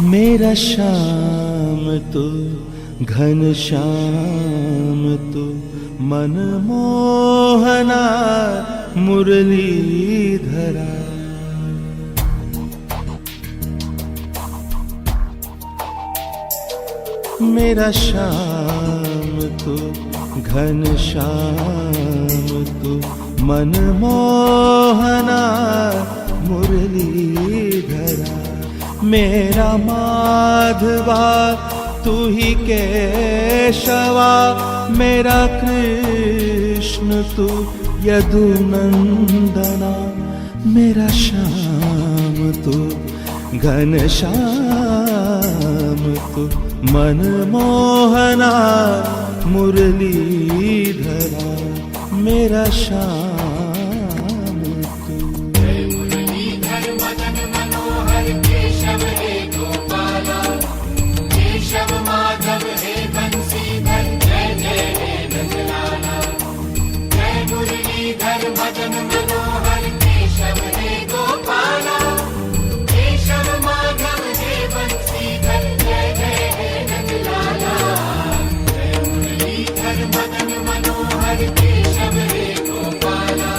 मेरा श्याम तू घन श्याम तू मनमोहना मुरलीधरा। मेरा श्याम तू घन श्याम तू मनमोहना मुरलीधरा। मेरा माधवा तू ही केशवा, मेरा कृष्ण तू यदुनंदना। मेरा श्याम तू घन श्याम तू मनमोहना मुरलीधरा। मेरा श्याम तू। जय मुरलीधर मदन मनोहर केशव हे गोपाला, केशव माधव हे बंसीधर, जय जय हे नंदलाला। जय मुरलीधर मदन मनोहर केशव हे गोपाला, केशव माधव हे बंसीधर, जय जय हे नंदलाला। जय मुरलीधर मदन मनोहर केशव हे गोपाला,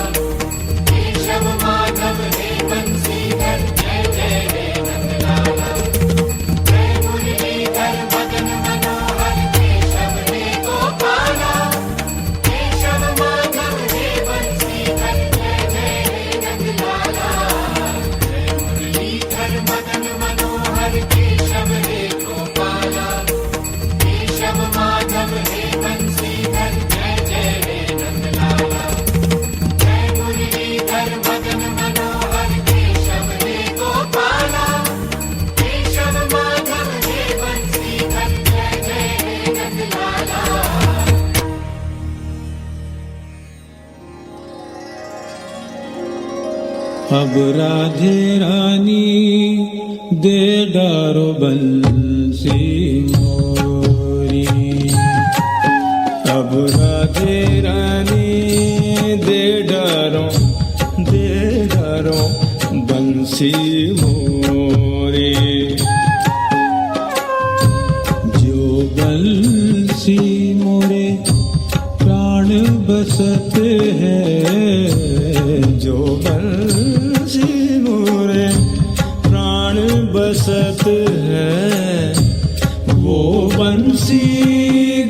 केशव माधव हे बंसीधर, जय जय हे नंदलाला। जय मुरलीधर मदन मनोहर केशव हे गोपाला, केशव माधव हे बंसीधर, जय जय हे नंदलाला। जय मुरलीधर मदन मनोहर केशव हे गोपाला, केशव माधव हे बंसीधर, जय जय हे नंदलाला। जय मुरलीधर मदन मनोहर केशव हे गोपाला, केशव माधव हे बंसीधर, जय जय हे नंदलाला। अब राधे रानी दे डारो बंसी मोरी। अब राधे रानी दे डारो बंसी मोरी। जो बंसी मोरे प्राण बसत है, जो बंसी मोरे प्राण बसत है, वो बंसी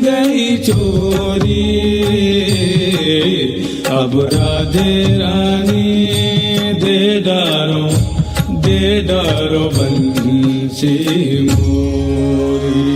गई चोरी। अब राधे रानी दे डारो बंसी मोरी।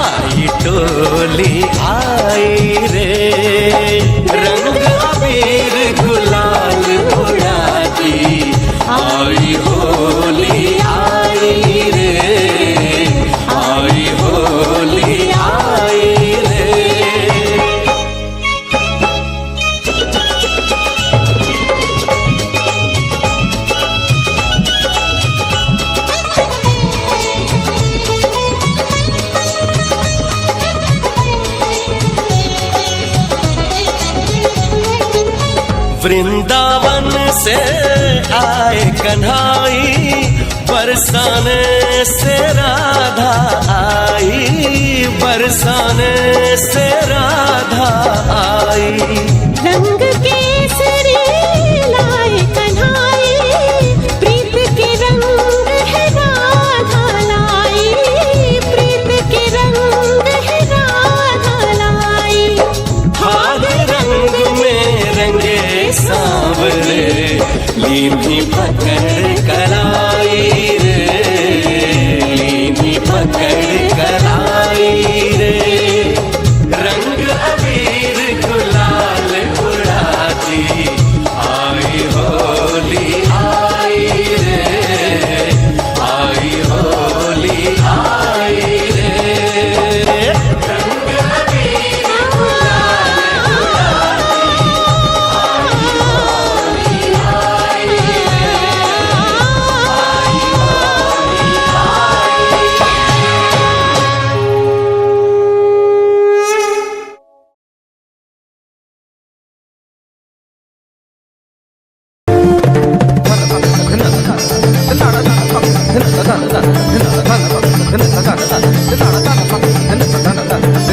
आई टोली आई रे, रंग अबीर गुलाल उड़ाती, आई होली आई रे, आई होली आई रे। वृंदावन से आए कन्हाई, बरसाने से राधा आई, बरसाने से राधा आई। रंग केसरी लाए कन्हाई, प्रीत के रंग है राधा लाई, प्रीत के रंग है राधा लाई। भाग रंग में रंगे सांवरे, लीनी पकड़ कराई रे, लीनी पकड़ कराई रे, रंग अबीर गुलाल उड़ाती, आई होली आई रे, आई होली आई रे, रंग अबीर गुलाल धन